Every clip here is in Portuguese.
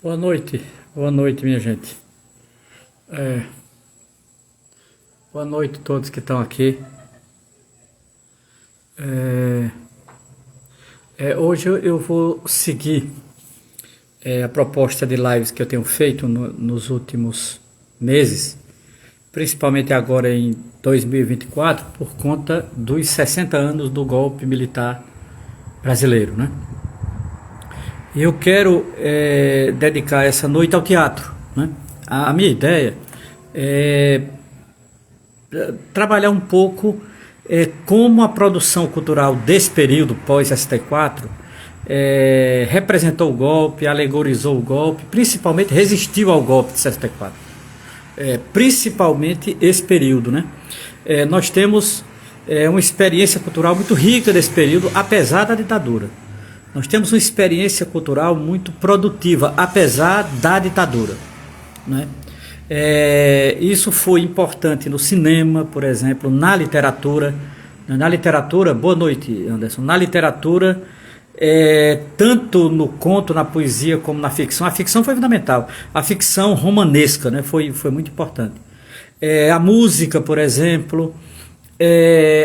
Boa noite, minha gente. É, Boa noite a todos que estão aqui. É, Hoje eu vou seguir a proposta de lives que eu tenho feito nos últimos meses, principalmente agora em 2024, por conta dos 60 anos do golpe militar brasileiro, né? E eu quero dedicar essa noite ao teatro, né? A minha ideia é trabalhar um pouco como a produção cultural desse período pós-64 representou o golpe, alegorizou o golpe, principalmente resistiu ao golpe de 64. Principalmente esse período, né? Nós temos uma experiência cultural muito rica desse período, apesar da ditadura. Nós temos uma experiência cultural muito produtiva, apesar da ditadura, né? Isso foi importante no cinema, por exemplo, na literatura. Boa noite, Anderson. Na literatura, tanto no conto, na poesia, como na ficção. A ficção foi fundamental. A ficção romanesca, né, foi muito importante. A música, por exemplo,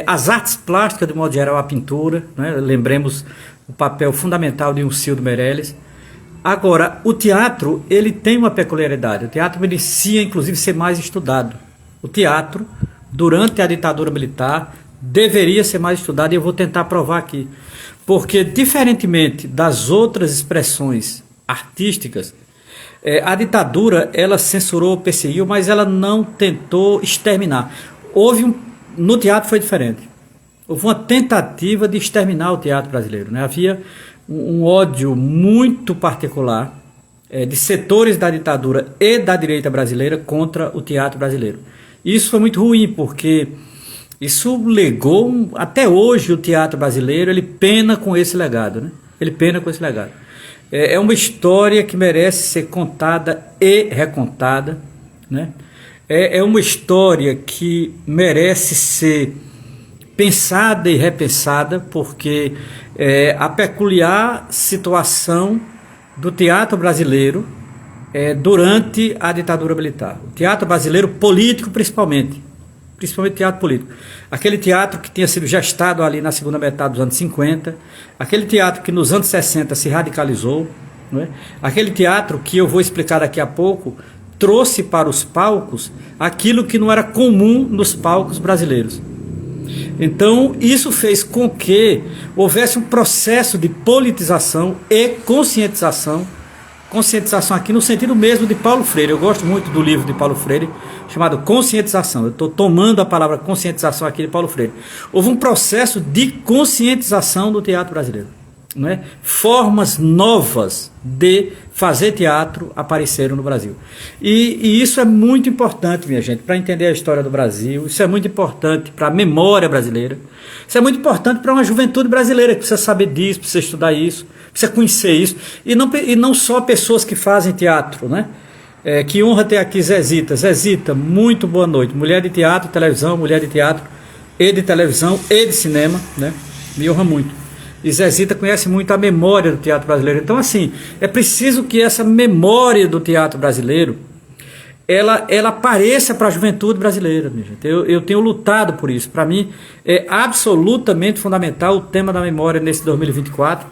as artes plásticas, de modo geral, a pintura, né, lembremos o papel fundamental de Ilcildo Meirelles. Agora, o teatro, ele tem uma peculiaridade. O teatro merecia, inclusive, ser mais estudado. O teatro, durante a ditadura militar, deveria ser mais estudado, e eu vou tentar provar aqui. Porque, diferentemente das outras expressões artísticas, a ditadura, ela censurou, perseguiu, mas ela não tentou exterminar. No teatro foi diferente. Houve uma tentativa de exterminar o teatro brasileiro, né? Havia um ódio muito particular de setores da ditadura e da direita brasileira contra o teatro brasileiro. Isso foi muito ruim, porque isso legou, até hoje o teatro brasileiro, ele pena com esse legado, né? Ele pena com esse legado. É uma história que merece ser contada e recontada, né? É uma história que merece ser pensada e repensada, porque a peculiar situação do teatro brasileiro durante a ditadura militar. O teatro brasileiro político, principalmente teatro político. Aquele teatro que tinha sido gestado ali na segunda metade dos anos 50, aquele teatro que nos anos 60 se radicalizou, não é? Aquele teatro que eu vou explicar daqui a pouco, trouxe para os palcos aquilo que não era comum nos palcos brasileiros. Então, isso fez com que houvesse um processo de politização e conscientização aqui no sentido mesmo de Paulo Freire. Eu gosto muito do livro de Paulo Freire, chamado Conscientização. Eu estou tomando a palavra conscientização aqui de Paulo Freire. Houve um processo de conscientização do teatro brasileiro, não é? Formas novas de fazer teatro apareceram no Brasil. E isso é muito importante, minha gente, para entender a história do Brasil. Isso é muito importante para a memória brasileira. Isso é muito importante para uma juventude brasileira que precisa saber disso, precisa estudar isso, precisa conhecer isso. E não só pessoas que fazem teatro, né? Que honra ter aqui Zezita. Zezita, muito boa noite. Mulher de teatro, televisão, mulher de teatro e de televisão e de cinema, né? Me honra muito. E Zezita conhece muito a memória do teatro brasileiro. Então, assim, é preciso que essa memória do teatro brasileiro ela apareça para a juventude brasileira, minha gente. Eu tenho lutado por isso. Para mim, é absolutamente fundamental o tema da memória nesse 2024,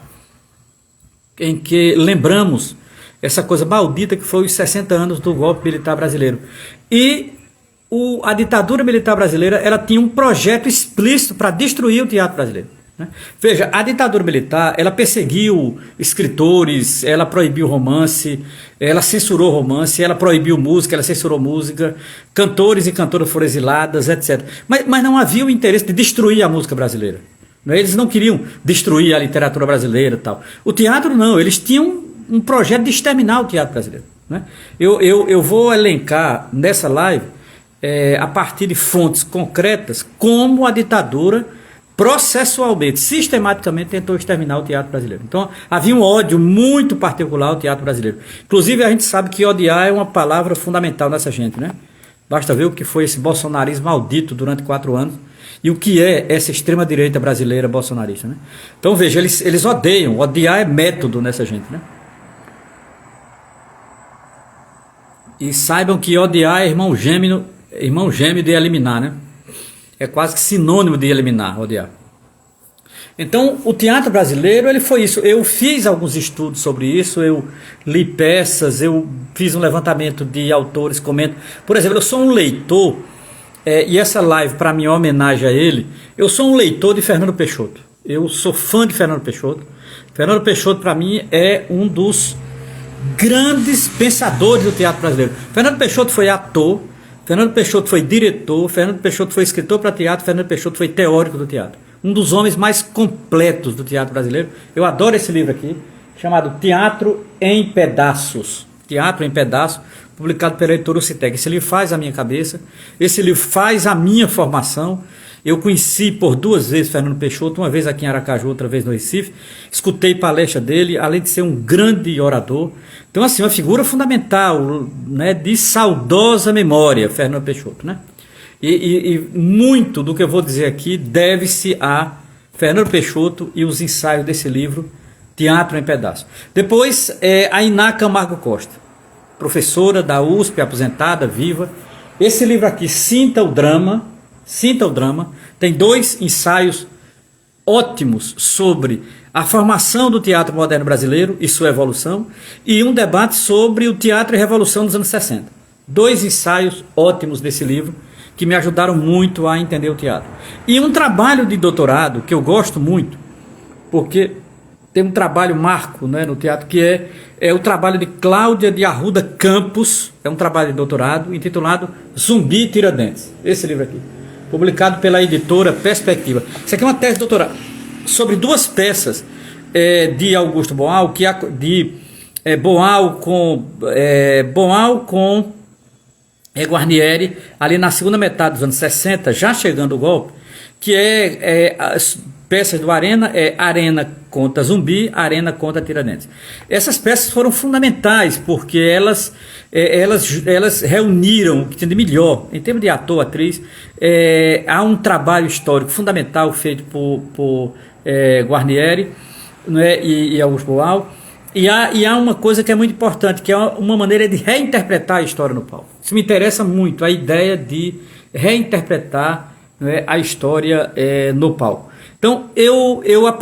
em que lembramos essa coisa maldita que foi os 60 anos do golpe militar brasileiro. E a ditadura militar brasileira, ela tinha um projeto explícito para destruir o teatro brasileiro, né? Veja, a ditadura militar, ela perseguiu escritores, ela proibiu romance, ela censurou romance, ela proibiu música, ela censurou música, cantores e cantoras foram exiladas, etc. Mas não havia o interesse de destruir a música brasileira, né? Eles não queriam destruir a literatura brasileira e tal. O teatro não, eles tinham um projeto de exterminar o teatro brasileiro, né? Eu vou elencar nessa live, a partir de fontes concretas, como a ditadura processualmente, sistematicamente tentou exterminar o teatro brasileiro. Então, havia um ódio muito particular ao teatro brasileiro. Inclusive, a gente sabe que odiar é uma palavra fundamental nessa gente, né? Basta ver o que foi esse bolsonarismo maldito durante 4 anos e o que é essa extrema-direita brasileira bolsonarista, né? Então, veja, eles odeiam. Odiar é método nessa gente, né? E saibam que odiar é irmão gêmeo de eliminar, né? É quase que sinônimo de eliminar, odiar. Então, o teatro brasileiro, ele foi isso. Eu fiz alguns estudos sobre isso, eu li peças, eu fiz um levantamento de autores, comento. Por exemplo, eu sou um leitor, e essa live, para mim, é uma homenagem a ele. Eu sou um leitor de Fernando Peixoto. Eu sou fã de Fernando Peixoto. Fernando Peixoto, para mim, é um dos grandes pensadores do teatro brasileiro. Fernando Peixoto foi ator, Fernando Peixoto foi diretor, Fernando Peixoto foi escritor para teatro, Fernando Peixoto foi teórico do teatro. Um dos homens mais completos do teatro brasileiro. Eu adoro esse livro aqui, chamado Teatro em Pedaços. Teatro em Pedaços, publicado pela editora Citec. Esse livro faz a minha cabeça, esse livro faz a minha formação. Eu conheci por 2 vezes Fernando Peixoto, uma vez aqui em Aracaju, outra vez no Recife. Escutei palestra dele, além de ser um grande orador. Então, assim, uma figura fundamental, né, de saudosa memória, Fernando Peixoto, né? E muito do que eu vou dizer aqui deve-se a Fernando Peixoto e os ensaios desse livro, Teatro em Pedaços. Depois, a Iná Camargo Costa, professora da USP, aposentada, viva. Esse livro aqui, Sinta o Drama, tem 2 ensaios ótimos sobre a formação do teatro moderno brasileiro e sua evolução, e um debate sobre o teatro e revolução dos anos 60. 2 ensaios ótimos desse livro, que me ajudaram muito a entender o teatro. E um trabalho de doutorado, que eu gosto muito, porque tem um trabalho marco, né, no teatro, que é o trabalho de Cláudia de Arruda Campos, é um trabalho de doutorado, intitulado Zumbi e Tiradentes. Esse livro aqui, publicado pela editora Perspectiva. Isso aqui é uma tese de doutorado sobre 2 peças de Augusto Boal, Boal com Guarnieri, ali na segunda metade dos anos 60, já chegando o golpe, que as peças do Arena, Arena contra Zumbi, Arena contra Tiradentes. Essas peças foram fundamentais, porque elas reuniram o que tinha de melhor, em termos de ator, atriz. Há um trabalho histórico fundamental feito por Guarnieri, né, e Augusto Boal. E há uma coisa que é muito importante, que é uma maneira de reinterpretar a história no palco. Isso me interessa muito, a ideia de reinterpretar, né, a história no palco. Então,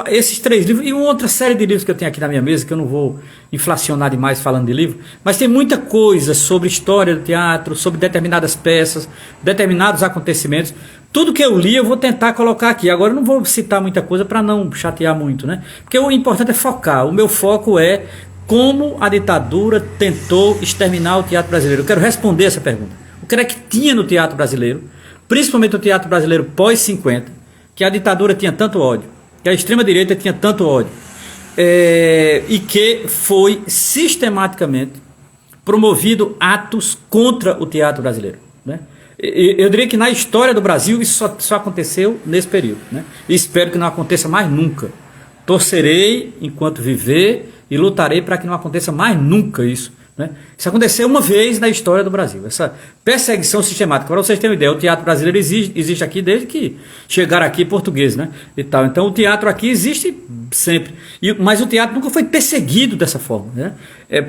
esses 3 livros, e uma outra série de livros que eu tenho aqui na minha mesa, que eu não vou inflacionar demais falando de livro, mas tem muita coisa sobre história do teatro, sobre determinadas peças, determinados acontecimentos. Tudo que eu li eu vou tentar colocar aqui. Agora eu não vou citar muita coisa para não chatear muito, né? Porque o importante é focar. O meu foco é como a ditadura tentou exterminar o teatro brasileiro. Eu quero responder essa pergunta. O que é que tinha no teatro brasileiro, principalmente no teatro brasileiro pós-50, que a ditadura tinha tanto ódio, que a extrema-direita tinha tanto ódio, e que foi sistematicamente promovido atos contra o teatro brasileiro, né? Eu diria que na história do Brasil isso só aconteceu nesse período, né? E espero que não aconteça mais nunca. Torcerei enquanto viver e lutarei para que não aconteça mais nunca isso, né? Isso aconteceu uma vez na história do Brasil, essa perseguição sistemática. Para vocês terem uma ideia, o teatro brasileiro existe aqui desde que chegaram aqui portugueses, né? E tal. Então o teatro aqui existe sempre, mas o teatro nunca foi perseguido dessa forma, né?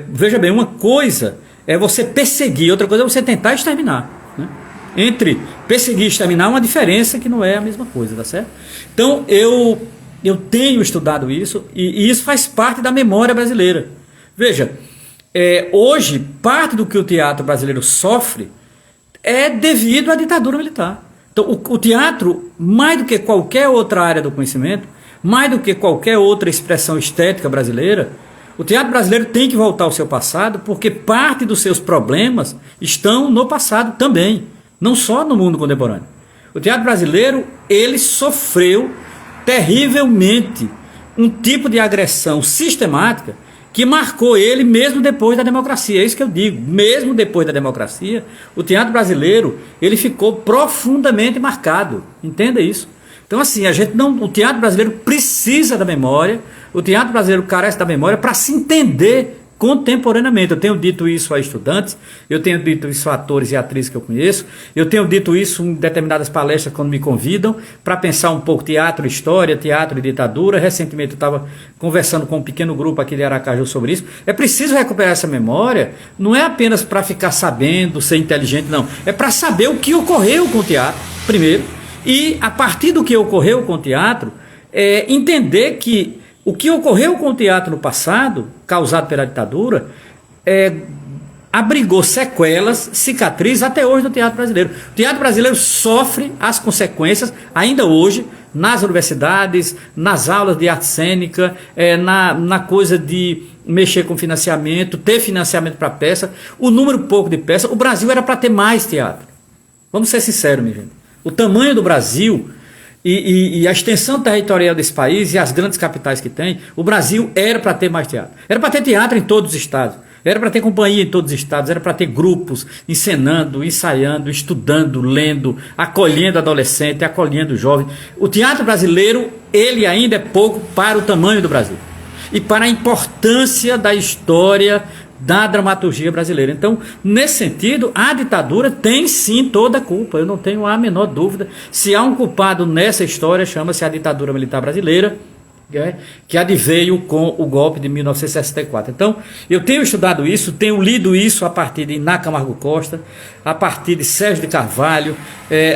Veja bem, uma coisa é você perseguir, outra coisa é você tentar exterminar, né? Entre perseguir e exterminar há uma diferença que não é a mesma coisa, tá certo? Então eu tenho estudado isso, e isso faz parte da memória brasileira. Veja, hoje parte do que o teatro brasileiro sofre é devido à ditadura militar. Então o teatro, mais do que qualquer outra área do conhecimento, mais do que qualquer outra expressão estética brasileira, o teatro brasileiro tem que voltar ao seu passado, porque parte dos seus problemas estão no passado também, não só no mundo contemporâneo. O teatro brasileiro, ele sofreu terrivelmente um tipo de agressão sistemática que marcou ele mesmo depois da democracia. É isso que eu digo, mesmo depois da democracia, o teatro brasileiro, ele ficou profundamente marcado. Entenda isso. Então, assim, o teatro brasileiro precisa da memória, o teatro brasileiro carece da memória para se entender contemporaneamente. Eu tenho dito isso a estudantes, eu tenho dito isso a atores e atrizes que eu conheço, eu tenho dito isso em determinadas palestras quando me convidam para pensar um pouco teatro, história, teatro e ditadura. Recentemente eu estava conversando com um pequeno grupo aqui de Aracaju sobre isso. É preciso recuperar essa memória, não é apenas para ficar sabendo, ser inteligente, não. É para saber o que ocorreu com o teatro, primeiro, e a partir do que ocorreu com o teatro, entender que o que ocorreu com o teatro no passado, causado pela ditadura, abrigou sequelas, cicatrizes até hoje no teatro brasileiro. O teatro brasileiro sofre as consequências, ainda hoje, nas universidades, nas aulas de arte cênica, na coisa de mexer com financiamento, ter financiamento para peça, o número pouco de peças. O Brasil era para ter mais teatro. Vamos ser sinceros, minha gente. O tamanho do Brasil e a extensão territorial desse país e as grandes capitais que tem, o Brasil era para ter mais teatro. Era para ter teatro em todos os estados. Era para ter companhia em todos os estados. Era para ter grupos encenando, ensaiando, estudando, lendo, acolhendo adolescente, acolhendo jovem. O teatro brasileiro, ele ainda é pouco para o tamanho do Brasil e para a importância da história da dramaturgia brasileira. Então, nesse sentido, a ditadura tem sim toda a culpa. Eu não tenho a menor dúvida. Se há um culpado nessa história, chama-se a ditadura militar brasileira, que adveio com o golpe de 1964. Então, eu tenho estudado isso, tenho lido isso a partir de Iná Camargo Costa, a partir de Sérgio de Carvalho,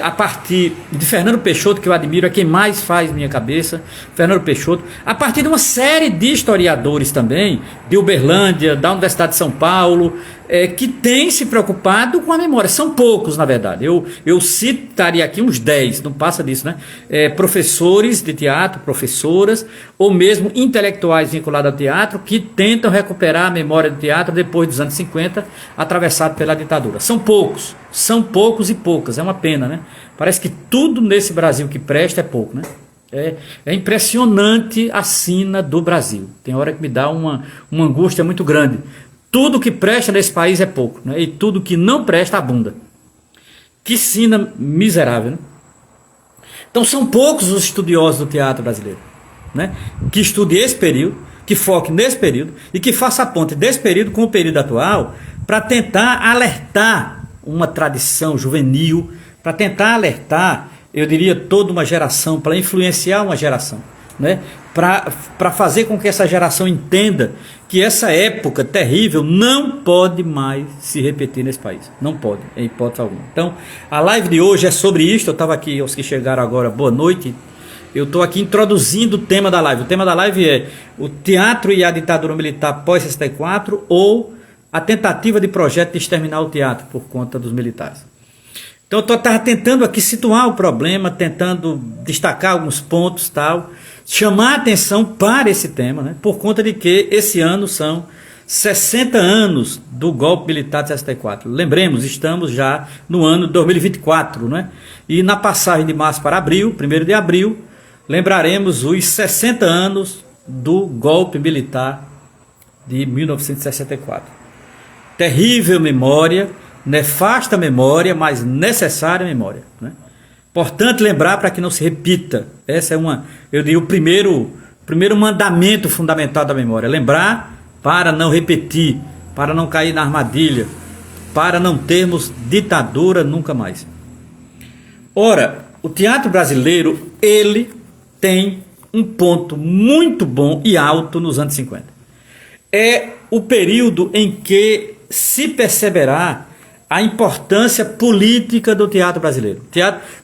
a partir de Fernando Peixoto, que eu admiro, é quem mais faz minha cabeça, Fernando Peixoto, a partir de uma série de historiadores também, de Uberlândia, da Universidade de São Paulo, que têm se preocupado com a memória. São poucos, na verdade. Eu citaria aqui uns 10, não passa disso, né? Professores de teatro, professoras, ou mesmo intelectuais vinculados ao teatro, que tentam recuperar a memória do teatro depois dos anos 50, atravessado pela ditadura. São poucos e poucas, é uma pena, né? Parece que tudo nesse Brasil que presta é pouco, né? É impressionante a sina do Brasil. Tem hora que me dá uma angústia muito grande. Tudo que presta nesse país é pouco, né? E tudo que não presta abunda. Que sina miserável, né? Então são poucos os estudiosos do teatro brasileiro, né? Que estudem esse período, que foquem nesse período e que façam a ponte desse período com o período atual para tentar alertar uma tradição juvenil, para tentar alertar, eu diria, toda uma geração, para influenciar uma geração, né? Para fazer com que essa geração entenda que essa época terrível não pode mais se repetir nesse país. Não pode, em hipótese alguma. Então, a live de hoje é sobre isto. Eu estava aqui, os que chegaram agora, boa noite. Eu estou aqui introduzindo o tema da live. O tema da live é o teatro e a ditadura militar pós-64 ou a tentativa de projeto de exterminar o teatro por conta dos militares. Então eu estava tentando aqui situar o problema, tentando destacar alguns pontos, tal, chamar a atenção para esse tema, né, por conta de que esse ano são 60 anos do golpe militar de 64. Lembremos, estamos já no ano de 2024, né, e na passagem de março para abril, 1º de abril, lembraremos os 60 anos do golpe militar de 1964. Terrível memória, nefasta memória, mas necessária memória, né? Importante lembrar para que não se repita. Essa é eu diria, o primeiro mandamento fundamental da memória. Lembrar para não repetir, para não cair na armadilha, para não termos ditadura nunca mais. Ora, o teatro brasileiro, ele tem um ponto muito bom e alto nos anos 50. É o período em que se perceberá a importância política do teatro brasileiro.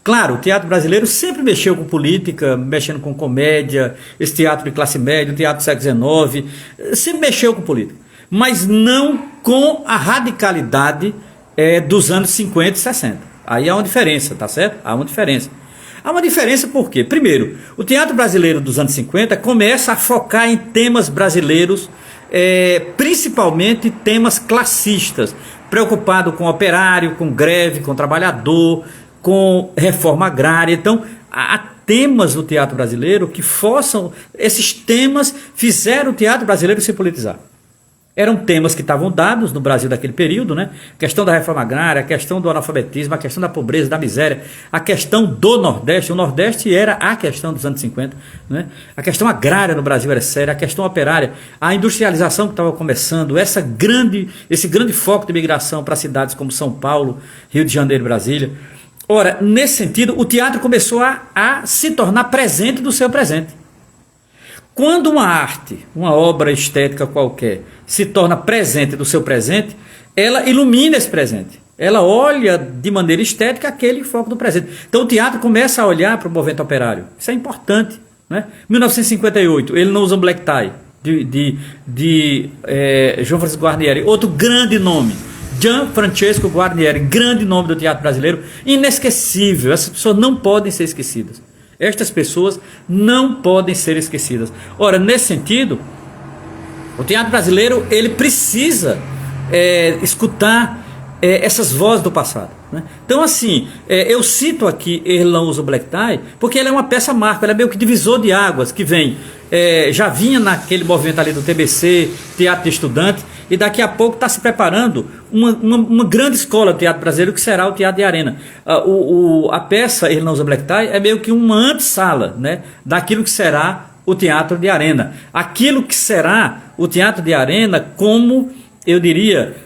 Claro, o teatro brasileiro sempre mexeu com política, mexendo com comédia, esse teatro de classe média, o teatro do século XIX, sempre mexeu com política, mas não com a radicalidade dos anos 50 e 60. Aí há uma diferença, tá certo? Há uma diferença. Há uma diferença por quê? Primeiro, o teatro brasileiro dos anos 50 começa a focar em temas brasileiros, principalmente temas classistas, preocupado com operário, com greve, com trabalhador, com reforma agrária. Então, há temas no teatro brasileiro que esses temas fizeram o teatro brasileiro se politizar. Eram temas que estavam dados no Brasil daquele período, né? A questão da reforma agrária, a questão do analfabetismo, a questão da pobreza, da miséria, a questão do Nordeste. O Nordeste era a questão dos anos 50, né? A questão agrária no Brasil era séria, a questão operária, a industrialização que estava começando, esse grande foco de migração para cidades como São Paulo, Rio de Janeiro e Brasília. Ora, nesse sentido, o teatro começou a se tornar presente do seu presente. Quando uma arte, uma obra estética qualquer, se torna presente do seu presente, ela ilumina esse presente. Ela olha de maneira estética aquele foco do presente. Então o teatro começa a olhar para o movimento operário. Isso é importante, né? 1958, ele não usa um black tie, de João Francisco Guarnieri, outro grande nome. Gianfrancesco Guarnieri, grande nome do teatro brasileiro, inesquecível. Essas pessoas não podem ser esquecidas. Estas pessoas não podem ser esquecidas. Ora, nesse sentido, o teatro brasileiro ele precisa escutar essas vozes do passado, né? Então, assim, eu cito aqui Ele Não Usa o Black Tie porque ela é uma peça marca, ela é meio que divisor de águas, que vem, já vinha naquele movimento ali do TBC, Teatro de Estudante, e daqui a pouco está se preparando uma grande escola de teatro brasileiro, que será o Teatro de Arena. A peça Ele Não Usa Black Tie é meio que uma antessala, né, daquilo que será o Teatro de Arena. Aquilo que será o Teatro de Arena como, eu diria,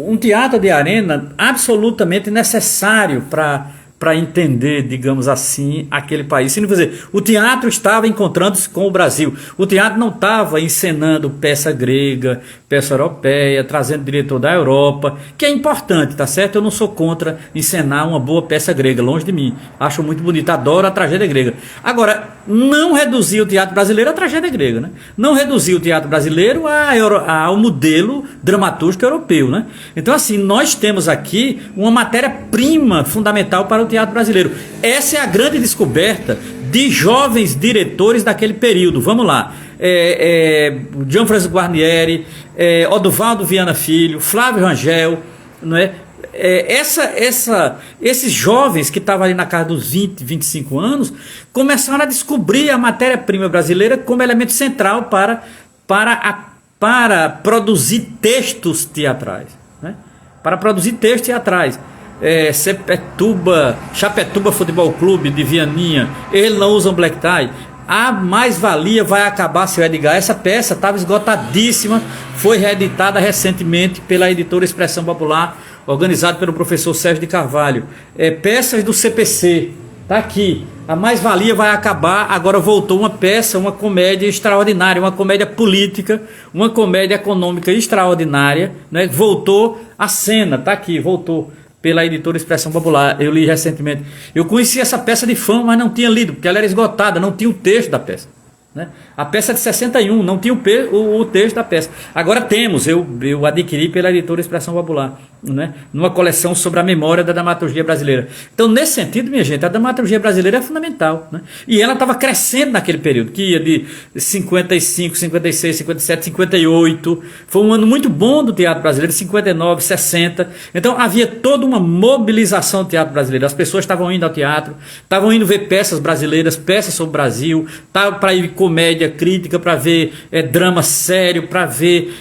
um teatro de arena absolutamente necessário para entender, digamos assim, aquele país. Quer dizer, o teatro estava encontrando-se com o Brasil. O teatro não estava encenando peça grega, peça europeia, trazendo diretor da Europa, que é importante, tá certo? Eu não sou contra encenar uma boa peça grega, longe de mim. Acho muito bonito, adoro a tragédia grega. Agora, não reduzir o teatro brasileiro à tragédia grega, né? Não reduzir o teatro brasileiro ao modelo dramatúrgico europeu, né? Então, assim, nós temos aqui uma matéria-prima fundamental para o teatro brasileiro. Essa é a grande descoberta de jovens diretores daquele período. Vamos lá. Gianfrancesco Guarnieri, Odovaldo Viana Filho, Flávio Rangel, não é? Esses jovens que estavam ali na casa dos 20, 25 anos, começaram a descobrir a matéria-prima brasileira como elemento central para produzir textos teatrais, né? Para produzir textos teatrais. Chapetuba Futebol Clube de Vianinha, Ele Não Usa um Black Tie, A Mais-Valia Vai Acabar, Seu Edgar. Essa peça estava esgotadíssima, foi reeditada recentemente pela editora Expressão Popular, organizada pelo professor Sérgio de Carvalho. Peças do CPC, tá aqui. A Mais-Valia Vai Acabar, agora voltou uma peça, uma comédia extraordinária, uma comédia política, uma comédia econômica extraordinária, né? Voltou à cena, tá aqui, voltou pela editora Expressão Popular. Eu li recentemente. Eu conheci essa peça de fã, mas não tinha lido, porque ela era esgotada, não tinha o texto da peça, né? A peça é de 61, não tinha o texto da peça. Agora temos, eu adquiri pela editora Expressão Popular, né? Numa coleção sobre a memória da dramaturgia brasileira. Então, nesse sentido, minha gente, a dramaturgia brasileira é fundamental, né? E ela estava crescendo naquele período, que ia de 55, 56, 57, 58. Foi um ano muito bom do teatro brasileiro, 59, 60. Então, havia toda uma mobilização do teatro brasileiro. As pessoas estavam indo ao teatro, estavam indo ver peças brasileiras, peças sobre o Brasil, para ir comédia crítica, para ver drama sério, para ver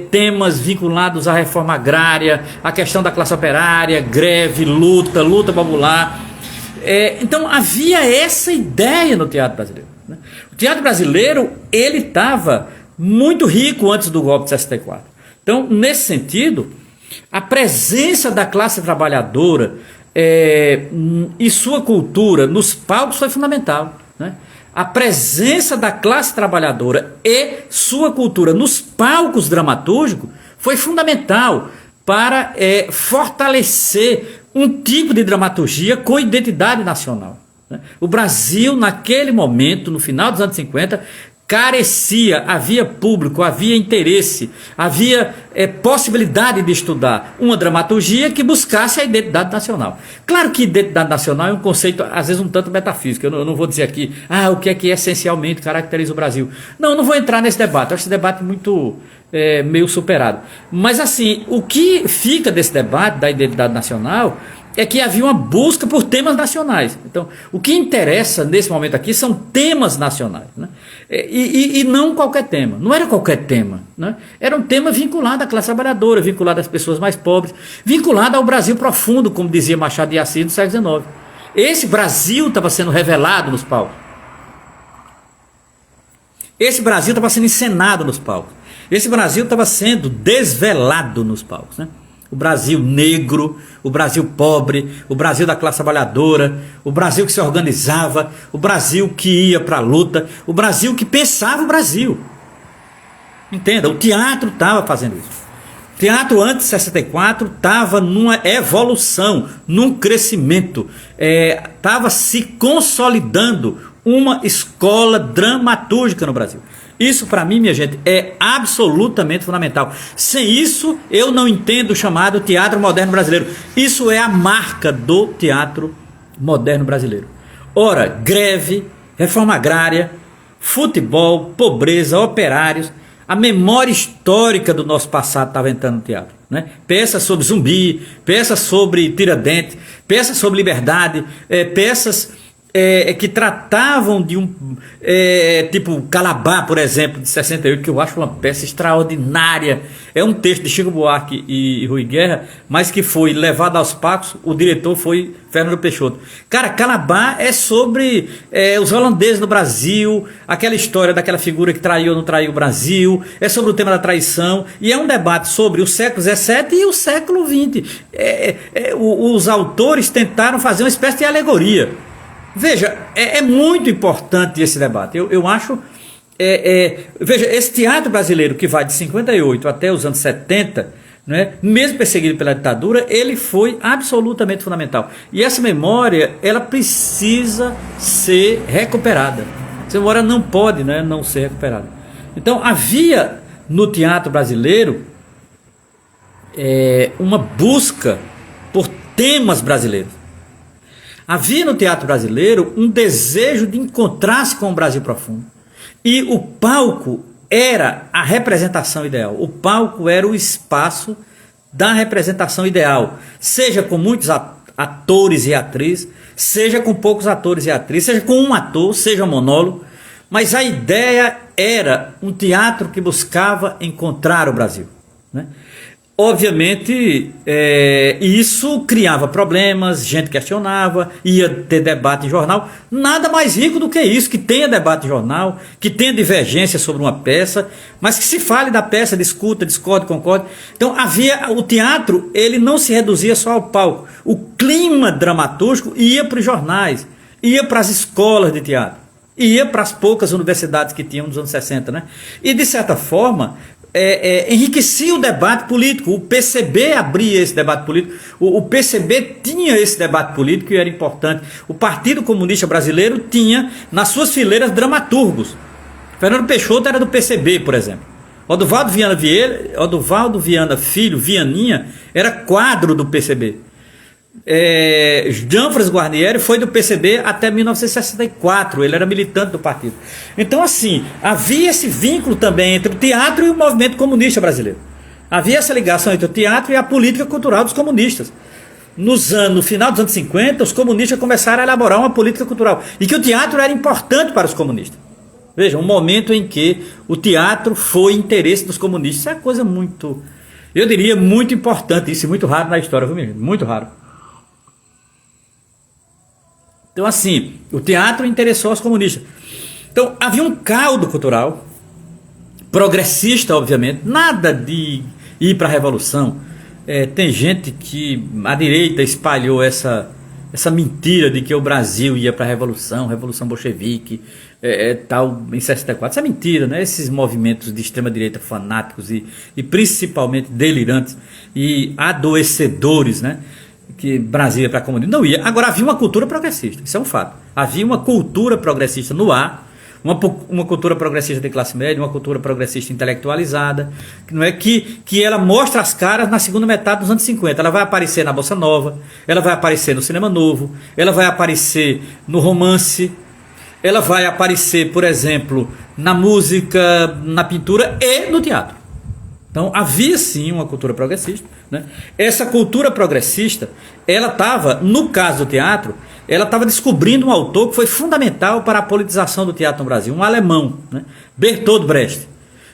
temas vinculados à reforma agrária, a questão da classe operária, greve, luta popular. Então havia essa ideia no teatro brasileiro, né? O teatro brasileiro, ele estava muito rico antes do golpe de 64. Então, nesse sentido, a presença da classe trabalhadora e sua cultura nos palcos foi fundamental, né? A presença da classe trabalhadora e sua cultura nos palcos dramatúrgicos foi fundamental para fortalecer um tipo de dramaturgia com identidade nacional, né? O Brasil, naquele momento, no final dos anos 50, carecia, havia público, havia interesse, havia possibilidade de estudar uma dramaturgia que buscasse a identidade nacional. Claro que identidade nacional é um conceito, às vezes, um tanto metafísico. Eu não vou dizer aqui, o que é que essencialmente caracteriza o Brasil. Não vou entrar nesse debate. Eu acho esse debate muito meio superado. Mas, assim, o que fica desse debate da identidade nacional é que havia uma busca por temas nacionais. Então, o que interessa nesse momento aqui são temas nacionais, né? E não qualquer tema. Não era qualquer tema, né? Era um tema vinculado à classe trabalhadora, vinculado às pessoas mais pobres, vinculado ao Brasil profundo, como dizia Machado de Assis no século XIX. Esse Brasil estava sendo revelado nos palcos. Esse Brasil estava sendo encenado nos palcos. Esse Brasil estava sendo desvelado nos palcos, né? O Brasil negro, o Brasil pobre, o Brasil da classe trabalhadora, o Brasil que se organizava, o Brasil que ia para a luta, o Brasil que pensava o Brasil. Entenda, o teatro estava fazendo isso. O teatro antes de 64 estava numa evolução, num crescimento, estava se consolidando uma escola dramatúrgica no Brasil. Isso para mim, minha gente, é absolutamente fundamental. Sem isso, eu não entendo o chamado teatro moderno brasileiro. Isso é a marca do teatro moderno brasileiro. Ora, greve, reforma agrária, futebol, pobreza, operários, a memória histórica do nosso passado estava entrando no teatro, né? Peças sobre Zumbi, peças sobre Tiradentes, peças sobre liberdade, peças que tratavam de tipo Calabar, por exemplo, de 68, que eu acho uma peça extraordinária. É um texto de Chico Buarque e Rui Guerra, mas que foi levado aos palcos. O diretor foi Fernando Peixoto. Cara, Calabar é sobre os holandeses no Brasil, aquela história daquela figura que traiu ou não traiu o Brasil, é sobre o tema da traição, e é um debate sobre o século XVII e o século XX. Os autores tentaram fazer uma espécie de alegoria. Veja, é muito importante esse debate. Eu acho. Veja, esse teatro brasileiro que vai de 58 até os anos 70, né, mesmo perseguido pela ditadura, ele foi absolutamente fundamental. E essa memória, ela precisa ser recuperada. Essa memória não pode, né, não ser recuperada. Então, havia no teatro brasileiro uma busca por temas brasileiros. Havia no teatro brasileiro um desejo de encontrar-se com o Brasil profundo. E o palco era a representação ideal. O palco era o espaço da representação ideal. Seja com muitos atores e atrizes, seja com poucos atores e atrizes, seja com um ator, seja monólogo. Mas a ideia era um teatro que buscava encontrar o Brasil, né? Obviamente, isso criava problemas, gente questionava, ia ter debate em jornal. Nada mais rico do que isso, que tenha debate em jornal, que tenha divergência sobre uma peça, mas que se fale da peça, discuta, discorde, concorde. Então, o teatro, ele não se reduzia só ao palco. O clima dramatúrgico ia para os jornais, ia para as escolas de teatro, ia para as poucas universidades que tinham nos anos 60, né? E, de certa forma, enriquecia o debate político. O PCB abria esse debate político, o PCB tinha esse debate político e era importante. O Partido Comunista Brasileiro tinha nas suas fileiras dramaturgos. Fernando Peixoto era do PCB, por exemplo. Oduvaldo Viana Filho, Vianinha, era quadro do PCB. Janfras Guarnieri foi do PCB até 1964, ele era militante do partido. Então, assim, havia esse vínculo também entre o teatro e o movimento comunista brasileiro. Havia essa ligação entre o teatro e a política cultural dos comunistas. No final dos anos 50, os comunistas começaram a elaborar uma política cultural e que o teatro era importante para os comunistas. Veja, um momento em que o teatro foi interesse dos comunistas. Isso é uma coisa muito, eu diria, muito importante. Isso é muito raro na história, viu, mesmo? Muito raro. Então, assim, o teatro interessou aos comunistas. Então, havia um caldo cultural, progressista, obviamente, nada de ir para a revolução. Tem gente que, a direita, espalhou essa mentira de que o Brasil ia para a revolução bolchevique, tal, em 64. Isso é mentira, né? Esses movimentos de extrema-direita fanáticos e principalmente delirantes e adoecedores, né? Que Brasil ia para a comunismo, não ia. Agora, havia uma cultura progressista, isso é um fato. Havia uma cultura progressista no ar, uma cultura progressista de classe média, uma cultura progressista intelectualizada, não é que ela mostra as caras na segunda metade dos anos 50. Ela vai aparecer na Bossa Nova, ela vai aparecer no cinema novo, ela vai aparecer no romance, ela vai aparecer, por exemplo, na música, na pintura e no teatro. Então havia sim uma cultura progressista, né? Essa cultura progressista, ela estava, no caso do teatro, ela estava descobrindo um autor que foi fundamental para a politização do teatro no Brasil, um alemão, né? Bertolt Brecht.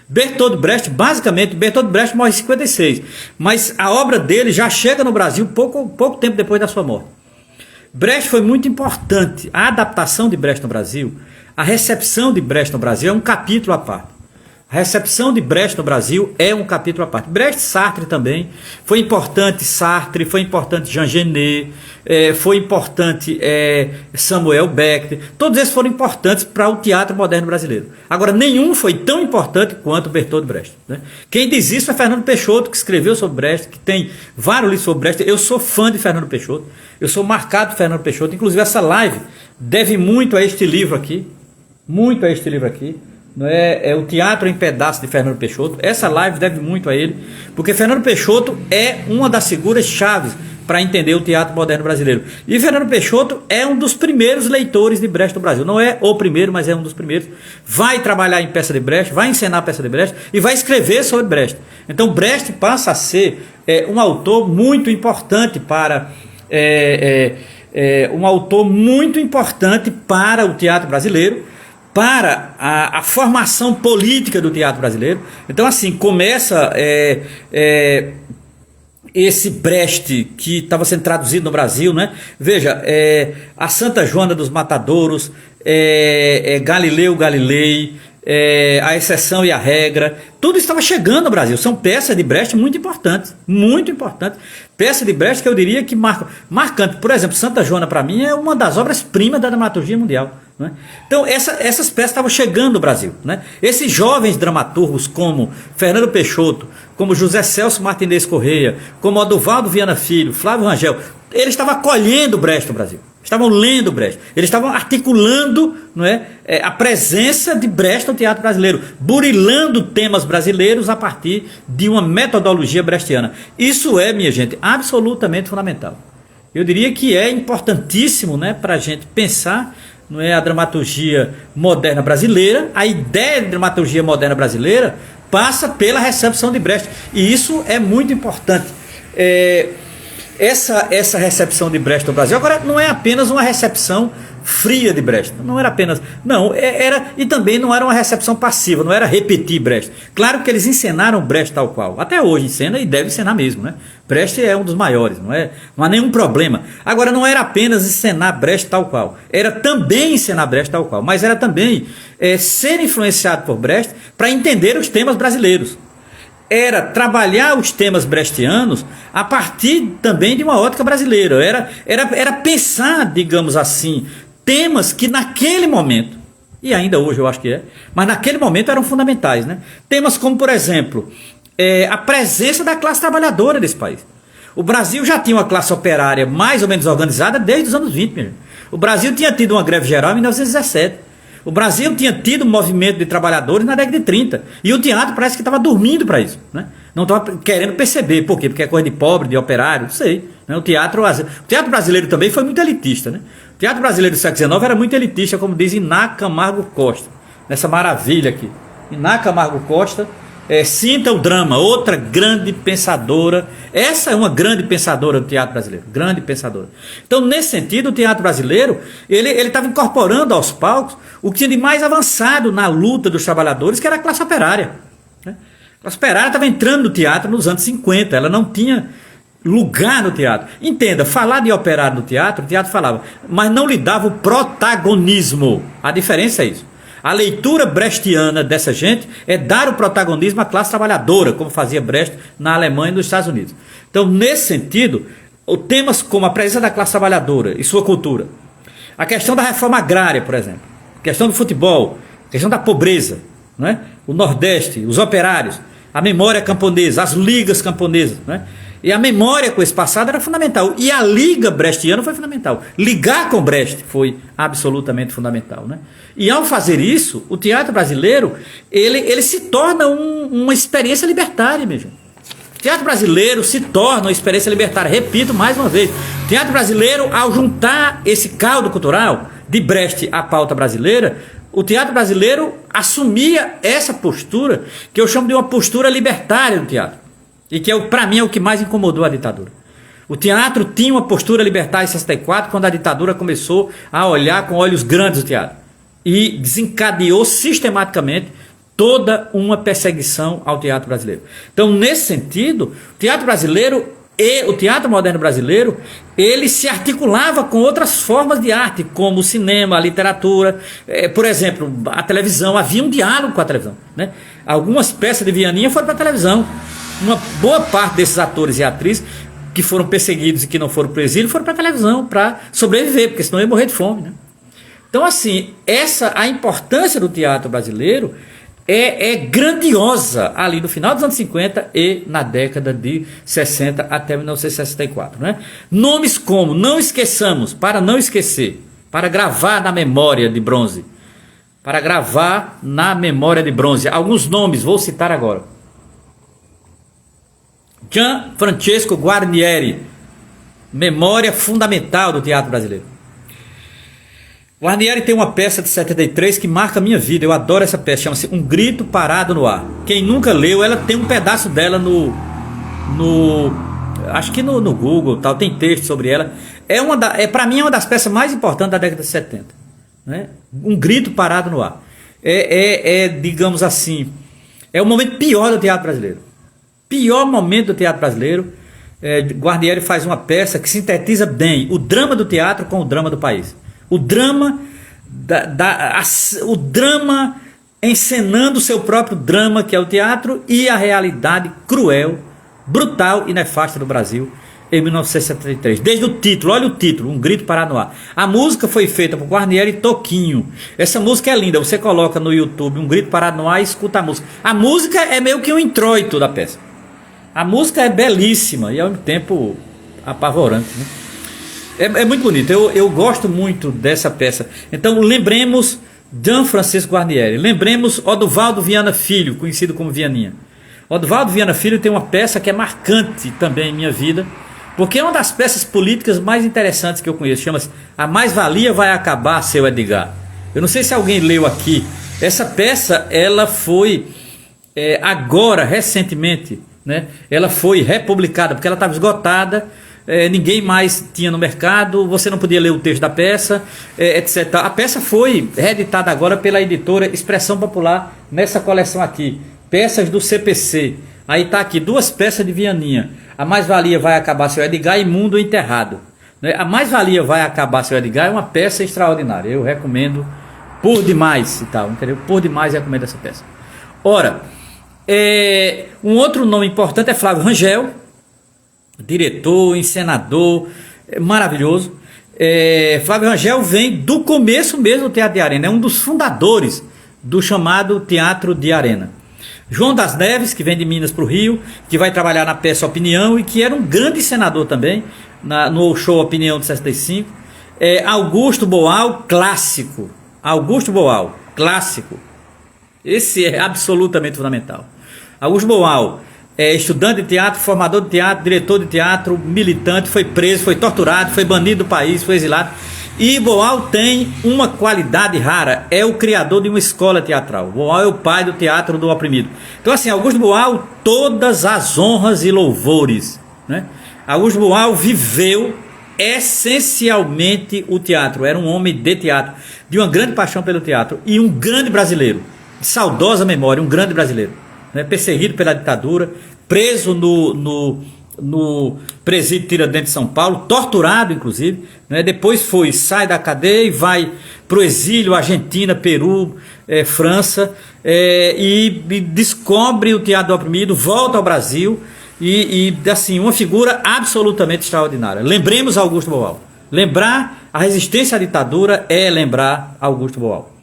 Bertolt Brecht, basicamente, Bertolt Brecht morre em 56, mas a obra dele já chega no Brasil pouco tempo depois da sua morte. Brecht foi muito importante. A adaptação de Brecht no Brasil, a recepção de Brecht no Brasil é um capítulo à parte. A recepção de Brecht no Brasil é um capítulo à parte. Brecht, Sartre também. Foi importante Sartre, foi importante Jean Genet, foi importante Samuel Beckett. Todos esses foram importantes para o teatro moderno brasileiro. Agora, nenhum foi tão importante quanto Bertolt Brecht, né? Quem diz isso é Fernando Peixoto, que escreveu sobre Brecht, que tem vários livros sobre Brecht. Eu sou fã de Fernando Peixoto, eu sou marcado por Fernando Peixoto. Inclusive, essa live deve muito a este livro aqui. Muito a este livro aqui. É o Teatro em Pedaços de Fernando Peixoto. Essa live deve muito a ele, porque Fernando Peixoto é uma das figuras chaves para entender o teatro moderno brasileiro. E Fernando Peixoto é um dos primeiros leitores de Brecht no Brasil. Não é o primeiro, mas é um dos primeiros. Vai trabalhar em peça de Brecht, vai encenar peça de Brecht e vai escrever sobre Brecht. Então Brecht passa a ser um autor muito importante para o teatro brasileiro, para a formação política do teatro brasileiro. Então, assim, começa esse Brecht que estava sendo traduzido no Brasil, né? Veja, a Santa Joana dos Matadouros, Galileu Galilei, a exceção e a regra, tudo estava chegando no Brasil. São peças de Brecht muito importantes, peça de Brecht que eu diria que marcante. Por exemplo, Santa Joana para mim é uma das obras-primas da dramaturgia mundial, né? Então essas peças estavam chegando no Brasil, né? Esses jovens dramaturgos como Fernando Peixoto, como José Celso Martinez Correia, como Oduvaldo Viana Filho, Flávio Rangel, eles estavam acolhendo Brecht no Brasil. Estavam lendo Brecht, eles estavam articulando, não é, a presença de Brecht no teatro brasileiro, burilando temas brasileiros a partir de uma metodologia brechtiana. Isso é, minha gente, absolutamente fundamental. Eu diria que é importantíssimo, né, para a gente pensar, não é, a dramaturgia moderna brasileira. A ideia de dramaturgia moderna brasileira passa pela recepção de Brecht, e isso é muito importante. Essa recepção de Brecht no Brasil agora não é apenas uma recepção fria de Brecht, não era apenas, não, e também não era uma recepção passiva, não era repetir Brecht. Claro que eles encenaram Brecht tal qual, até hoje encena e deve encenar mesmo, né? Brecht é um dos maiores, não há nenhum problema. Agora, não era apenas encenar Brecht tal qual, era também encenar Brecht tal qual, mas era também ser influenciado por Brecht para entender os temas brasileiros. Era trabalhar os temas brechtianos a partir também de uma ótica brasileira. Era pensar, digamos assim, temas que naquele momento, e ainda hoje eu acho que mas naquele momento eram fundamentais, né? Temas como, por exemplo, a presença da classe trabalhadora desse país. O Brasil já tinha uma classe operária mais ou menos organizada desde os anos 20. Mesmo. O Brasil tinha tido uma greve geral em 1917. O Brasil tinha tido um movimento de trabalhadores na década de 30. E o teatro parece que estava dormindo para isso, né? Não estava querendo perceber. Por quê? Porque é coisa de pobre, de operário, não sei, né? O teatro brasileiro também foi muito elitista, né? O teatro brasileiro do século XIX era muito elitista, como diz Iná Camargo Costa. Nessa maravilha aqui. Iná Camargo Costa, Sinta o Drama, outra grande pensadora. Essa é uma grande pensadora do teatro brasileiro, grande pensadora. Então, nesse sentido, o teatro brasileiro ele estava incorporando aos palcos o que tinha de mais avançado na luta dos trabalhadores, que era a classe operária, né? A classe operária estava entrando no teatro nos anos 50, ela não tinha lugar no teatro. Entenda, falar de operário no teatro, o teatro falava, mas não lhe dava o protagonismo. A diferença é isso. A leitura brechtiana dessa gente é dar o protagonismo à classe trabalhadora, como fazia Brecht na Alemanha e nos Estados Unidos. Então, nesse sentido, temas como a presença da classe trabalhadora e sua cultura, a questão da reforma agrária, por exemplo, a questão do futebol, a questão da pobreza, não é? O Nordeste, os operários, a memória camponesa, as ligas camponesas, não é? E a memória com esse passado era fundamental. E a liga brechtiana foi fundamental. Ligar com Brecht foi absolutamente fundamental, né? E ao fazer isso, o teatro brasileiro, ele se torna uma experiência libertária mesmo. O teatro brasileiro se torna uma experiência libertária. Repito mais uma vez. O teatro brasileiro, ao juntar esse caldo cultural de Brecht à pauta brasileira, o teatro brasileiro assumia essa postura, que eu chamo de uma postura libertária do teatro, e que para mim é o que mais incomodou a ditadura. O teatro tinha uma postura libertária em 64, quando a ditadura começou a olhar com olhos grandes o teatro, e desencadeou sistematicamente toda uma perseguição ao teatro brasileiro. Então, nesse sentido, o teatro brasileiro e o teatro moderno brasileiro, ele se articulava com outras formas de arte, como o cinema, a literatura, por exemplo, a televisão. Havia um diálogo com a televisão, né? Algumas peças de Vianinha foram para a televisão. Uma boa parte desses atores e atrizes que foram perseguidos e que não foram para o exílio foram para a televisão para sobreviver, porque senão ia morrer de fome, né? Então, assim, a importância do teatro brasileiro é grandiosa ali no final dos anos 50 e na década de 60 até 1964. Né? Nomes como Não Esqueçamos, Para Não Esquecer, Para Gravar na Memória de Bronze. Para gravar na memória de bronze. Alguns nomes, vou citar agora. Gianfrancesco Guarnieri, memória fundamental do teatro brasileiro. Guarnieri tem uma peça de 73 que marca a minha vida, eu adoro essa peça, chama-se Um Grito Parado no Ar. Quem nunca leu, ela tem um pedaço dela acho que no Google, tal, tem texto sobre ela. Para mim é uma das peças mais importantes da década de 70. Né? Um Grito Parado no Ar. Digamos assim, é o momento pior do teatro brasileiro. Pior momento do teatro brasileiro. Guarnieri faz uma peça que sintetiza bem o drama do teatro com o drama do país. O drama encenando o seu próprio drama, que é o teatro, e a realidade cruel, brutal e nefasta do Brasil em 1973. Desde o título, olha o título, Um Grito Parado no Ar. A música foi feita por Guarnieri e Toquinho. Essa música é linda, você coloca no YouTube Um Grito Parado no Ar e escuta a música. A música é meio que um introito da peça. A música é belíssima e ao mesmo tempo apavorante, né? É muito bonito, eu gosto muito dessa peça. Então lembremos Gianfrancesco Guarnieri, lembremos Oduvaldo Viana Filho, conhecido como Vianinha. Oduvaldo Viana Filho tem uma peça que é marcante também em minha vida, porque é uma das peças políticas mais interessantes que eu conheço, chama-se A Mais-Valia Vai Acabar, Seu Edgar. Eu não sei se alguém leu aqui, essa peça ela foi agora, recentemente, né? Ela foi republicada, porque ela estava esgotada. Ninguém mais tinha no mercado, você não podia ler o texto da peça, etc. A peça foi reeditada agora pela editora Expressão Popular nessa coleção aqui, peças do CPC. Aí está aqui 2 peças de Vianinha, A Mais-Valia Vai Acabar, Seu Edgar e Mundo Enterrado. A Mais-Valia Vai Acabar, Seu Edgar é uma peça extraordinária, eu recomendo por demais, e tal, entendeu? Por demais recomendo essa peça. Ora, um outro nome importante é Flávio Rangel, diretor, encenador, maravilhoso. Flávio Rangel vem do começo mesmo do Teatro de Arena, é um dos fundadores do chamado Teatro de Arena. João das Neves, que vem de Minas para o Rio, que vai trabalhar na peça Opinião e que era um grande encenador também, no show Opinião de 65. Augusto Boal, clássico. Augusto Boal, clássico. Esse é absolutamente fundamental. Augusto Boal, estudante de teatro, formador de teatro, diretor de teatro, militante, foi preso, foi torturado, foi banido do país, foi exilado. E Boal tem uma qualidade rara, é o criador de uma escola teatral. Boal é o pai do teatro do oprimido. Então assim, Augusto Boal, todas as honras e louvores, né? Augusto Boal viveu essencialmente o teatro, era um homem de teatro, de uma grande paixão pelo teatro e um grande brasileiro, de saudosa memória, um grande brasileiro. Perseguido pela ditadura, preso no presídio Tiradentes de São Paulo, torturado inclusive, depois sai da cadeia e vai para o exílio, Argentina, Peru, França, e descobre o teatro do oprimido, volta ao Brasil e assim, uma figura absolutamente extraordinária. Lembremos Augusto Boal. Lembrar a resistência à ditadura é lembrar Augusto Boal.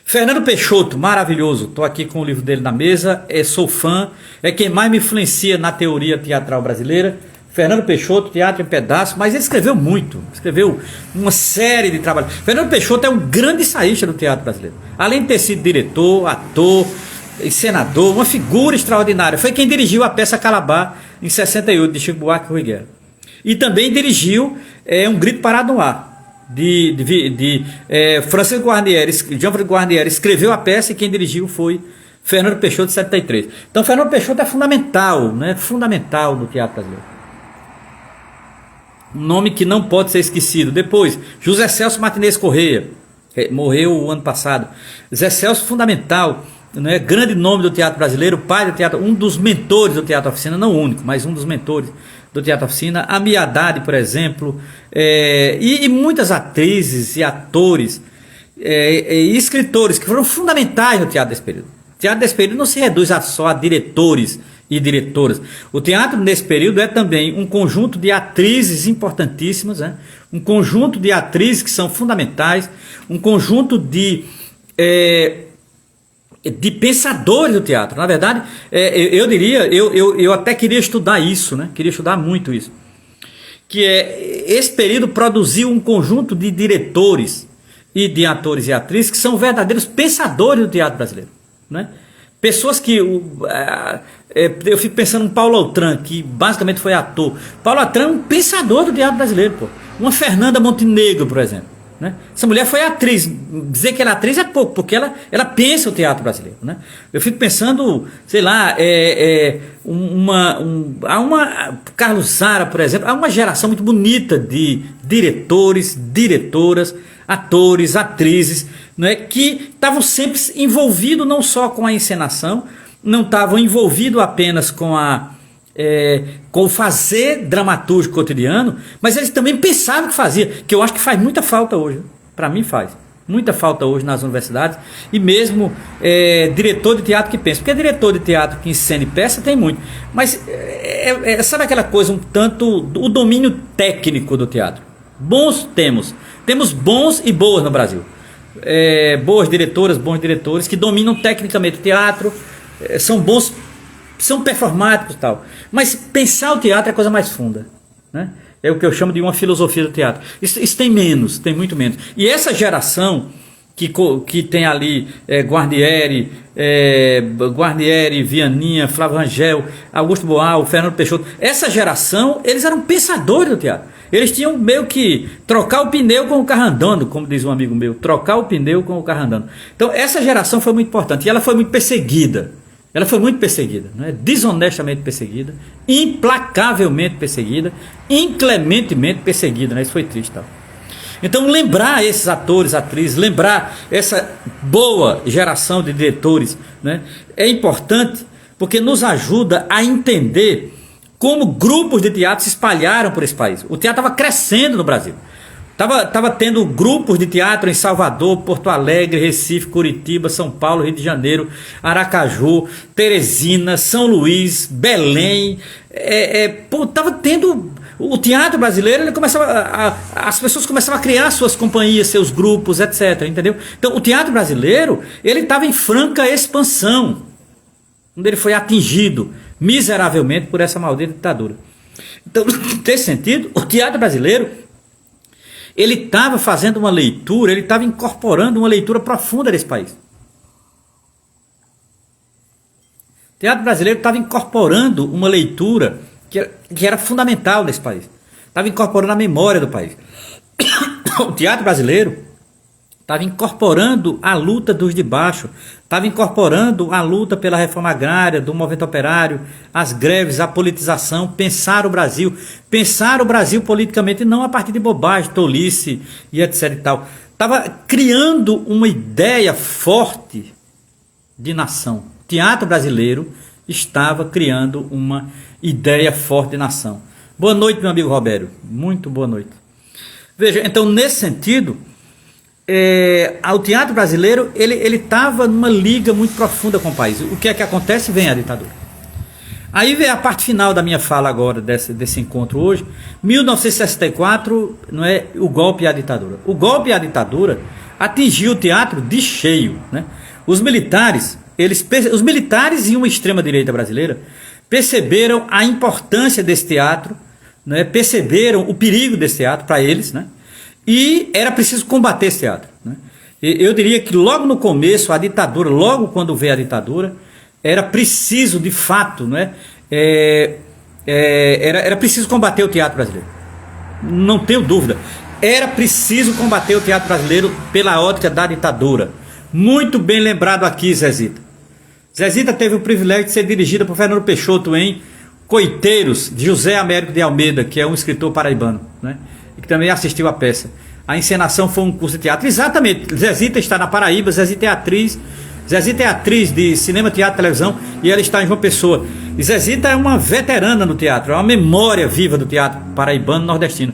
Fernando Peixoto, maravilhoso, estou aqui com o livro dele na mesa, sou fã, é quem mais me influencia na teoria teatral brasileira. Fernando Peixoto, Teatro em Pedaços, mas ele escreveu muito, escreveu uma série de trabalhos. Fernando Peixoto é um grande ensaísta do teatro brasileiro, além de ter sido diretor, ator, senador, uma figura extraordinária. Foi quem dirigiu a peça Calabar em 68, de Chico Buarque e Rui Guerra. E também dirigiu Um Grito Parado no Ar. Francisco Guarnieri, Gianfranco Guarnieri escreveu a peça e quem dirigiu foi Fernando Peixoto, de 73. Então Fernando Peixoto é fundamental, né? Fundamental no teatro brasileiro. Um nome que não pode ser esquecido. Depois, José Celso Martinez Corrêa, morreu o ano passado. Zé Celso, fundamental, né? Grande nome do teatro brasileiro, pai do teatro, um dos mentores do Teatro Oficina, não o único, mas um dos mentores do Teatro Oficina. A Mia Haddad, por exemplo, e muitas atrizes e atores e escritores que foram fundamentais no teatro desse período. O teatro desse período não se reduz só a diretores e diretoras. O teatro nesse período é também um conjunto de atrizes importantíssimas, né? Um conjunto de atrizes que são fundamentais, um conjunto de pensadores do teatro. Na verdade, eu diria, eu até queria estudar isso, né? Queria estudar muito isso. Que esse período produziu um conjunto de diretores e de atores e atrizes que são verdadeiros pensadores do teatro brasileiro, né? Pessoas que eu fico pensando em Paulo Altran, que basicamente foi ator. Paulo Altran é um pensador do teatro brasileiro, pô. Uma Fernanda Montenegro, por exemplo, né? Essa mulher foi atriz. Dizer que ela é atriz é pouco, porque ela pensa o teatro brasileiro, né? Eu fico pensando, sei lá, há uma Carlos Zara, por exemplo, há uma geração muito bonita de diretores, diretoras, atores, atrizes, né, que estavam sempre envolvidos não só com a encenação, não estavam envolvidos apenas com o fazer dramatúrgico cotidiano, mas eles também pensavam o que fazia, que eu acho que faz muita falta hoje. Para mim faz muita falta hoje nas universidades, e mesmo diretor de teatro que pensa, porque diretor de teatro que encena peça tem muito, mas sabe aquela coisa um tanto, o domínio técnico do teatro. Bons temos bons e boas no Brasil, boas diretoras, bons diretores que dominam tecnicamente o teatro, são bons, são performáticos e tal, mas pensar o teatro é a coisa mais funda, né? É o que eu chamo de uma filosofia do teatro. Isso tem menos, tem muito menos. E essa geração que tem ali Guarnieri, Vianinha, Flávio Rangel, Augusto Boal, Fernando Peixoto, essa geração, eles eram pensadores do teatro. Eles tinham meio que trocar o pneu com o carro andando, como diz um amigo meu, trocar o pneu com o carro andando. Então essa geração foi muito importante e ela foi muito perseguida. Ela foi muito perseguida, né? Desonestamente perseguida, implacavelmente perseguida, inclementemente perseguida, né? Isso foi triste, tá? Então lembrar esses atores, atrizes, lembrar essa boa geração de diretores, né, é importante porque nos ajuda a entender como grupos de teatro se espalharam por esse país. O teatro estava crescendo no Brasil. Tava tendo grupos de teatro em Salvador, Porto Alegre, Recife, Curitiba, São Paulo, Rio de Janeiro, Aracaju, Teresina, São Luís, Belém. Tava tendo o teatro brasileiro, ele começava as pessoas começavam a criar suas companhias, seus grupos, etc. Entendeu? Então o teatro brasileiro ele estava em franca expansão, onde ele foi atingido miseravelmente por essa maldita ditadura. Então, nesse sentido, o teatro brasileiro ele estava fazendo uma leitura, ele estava incorporando uma leitura profunda desse país. O teatro brasileiro estava incorporando uma leitura que era fundamental nesse país. Estava incorporando a memória do país. O teatro brasileiro estava incorporando a luta dos de baixo, estava incorporando a luta pela reforma agrária, do movimento operário, as greves, a politização, pensar o Brasil politicamente, não a partir de bobagem, tolice e etc e tal. Estava criando uma ideia forte de nação. O teatro brasileiro estava criando uma ideia forte de nação. Boa noite, meu amigo Robério. Muito boa noite. Veja, então nesse sentido, o teatro brasileiro ele estava numa liga muito profunda com o país. O que é que acontece? Vem a ditadura. Aí vem a parte final da minha fala agora desse encontro hoje. 1964, não é, o golpe e a ditadura. O golpe e a ditadura atingiu o teatro de cheio, né? Os militares e uma extrema direita brasileira perceberam a importância desse teatro, né? Perceberam o perigo desse teatro para eles, né? E era preciso combater esse teatro, né? Eu diria que logo no começo, a ditadura, logo quando veio a ditadura, era preciso, de fato, né? Era preciso combater o teatro brasileiro. Não tenho dúvida. Era preciso combater o teatro brasileiro pela ótica da ditadura. Muito bem lembrado aqui, Zezita. Zezita teve o privilégio de ser dirigida por Fernando Peixoto em Coiteiros, de José Américo de Almeida, que é um escritor paraibano, né? E que também assistiu a peça. A encenação foi um curso de teatro. Exatamente, Zezita está na Paraíba, Zezita é atriz de cinema, teatro e televisão, e ela está em João Pessoa. E Zezita é uma veterana no teatro, é uma memória viva do teatro paraibano nordestino.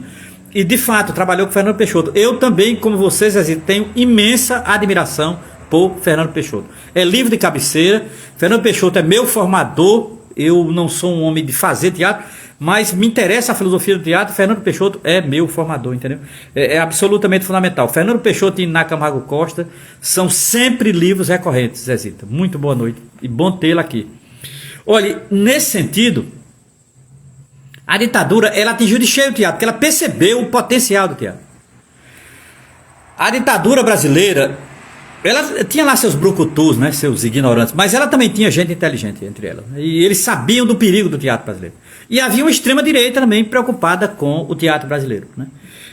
E de fato trabalhou com Fernando Peixoto. Eu também, como você, Zezita, tenho imensa admiração por Fernando Peixoto. É livro de cabeceira. Fernando Peixoto é meu formador. Eu não sou um homem de fazer teatro, mas me interessa a filosofia do teatro. Fernando Peixoto é meu formador, entendeu? É absolutamente fundamental. Fernando Peixoto e Iná Camargo Costa são sempre livros recorrentes, Zezita. Muito boa noite e bom tê-la aqui. Olha, nesse sentido, a ditadura, ela atingiu de cheio o teatro, porque ela percebeu o potencial do teatro. A ditadura brasileira, ela tinha lá seus brucutus, né, seus ignorantes, mas ela também tinha gente inteligente entre elas. E eles sabiam do perigo do teatro brasileiro. E havia uma extrema-direita também preocupada com o teatro brasileiro, né?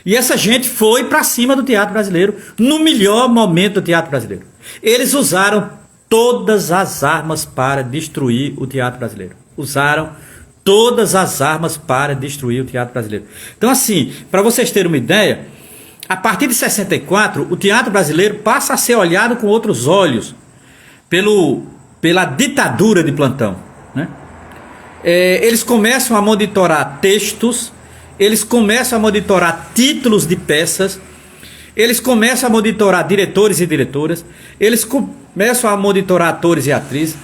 E essa gente foi para cima do teatro brasileiro no melhor momento do teatro brasileiro. Eles usaram todas as armas para destruir o teatro brasileiro. Usaram todas as armas para destruir o teatro brasileiro. Então, assim, para vocês terem uma ideia, a partir de 64, o teatro brasileiro passa a ser olhado com outros olhos pela ditadura de plantão, né? Eles começam a monitorar textos, eles começam a monitorar títulos de peças, eles começam a monitorar diretores e diretoras, eles começam a monitorar atores e atrizes,